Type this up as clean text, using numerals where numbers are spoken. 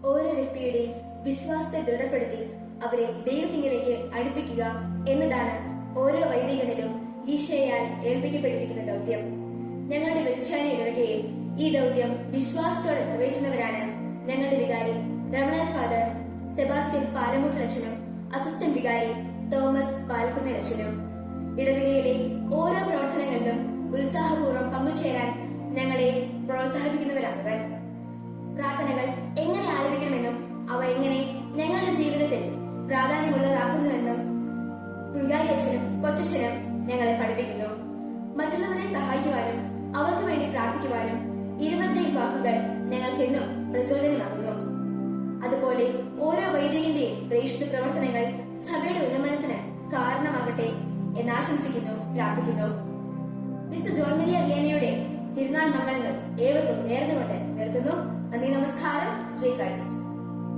ഓരോ വ്യക്തിയുടെയും വിശ്വാസത്തെ ദൃഢപ്പെടുത്തി അവരെ ദൈവത്തിങ്കിലേക്ക് അടുപ്പിക്കുക എന്നതാണ് ഓരോ വൈദികനിലും ഈശോയാൽ ഏൽപ്പിക്കപ്പെട്ടിരിക്കുന്ന ദൗത്യം. ഞങ്ങളുടെ വെളിച്ചാനി ഇടവകയിൽ ഈ ദൗത്യം വിശ്വാസത്തോടെ നിർവഹിക്കുന്നവരാണ് ഞങ്ങളുടെ വികാരി റവണർ ഫാദർ സെബാസ്റ്റ്യൻ പാലമൂട്ടിലച്ഛനും അസിസ്റ്റന്റ് വികാരി തോമസ് പാലക്കുന്നേലച്ഛനും. ഇടവകയിലെ ഓരോ പ്രവർത്തനങ്ങളിലും ഉത്സാഹപൂർവ്വം പങ്കുചേരാൻ ഞങ്ങളെ പ്രോത്സാഹിപ്പിക്കുന്നവരാണവർ. പ്രാർത്ഥനകൾ എങ്ങനെ ആലപിക്കണമെന്നും അവ എങ്ങനെ ഞങ്ങളുടെ ജീവിതത്തിൽ പ്രാധാന്യമുള്ളതാക്കുന്നുവെന്നും വികാരി അച്ഛനും കൊച്ചച്ഛനും ഞങ്ങളെ പഠിപ്പിക്കുന്നു. മറ്റുള്ളവരെ സഹായിക്കുവാനും അവർക്ക് വേണ്ടി പ്രാർത്ഥിക്കുവാനും ഇരുവരുടെയും വാക്കുകൾ ഞങ്ങൾക്കെന്നും പ്രചോദനമാകുന്നു. അതുപോലെ ഓരോ വൈദികന്റെയും പ്രേക്ഷിത പ്രവർത്തനങ്ങൾ സഭയുടെ ഉന്നമനത്തിന് കാരണമാകട്ടെ എന്നാശംസിക്കുന്നു, പ്രാർത്ഥിക്കുന്നു. മിസ്റ്റർ ജോൺ മരിയ വിയാനിയുടെ തിരുനാൾ മംഗളങ്ങൾ ഏവർക്കും നേർന്നുകൊണ്ട് നിർത്തുന്നു. നന്ദി, നമസ്കാരം. ജയ് ക്രൈസ്റ്റ്.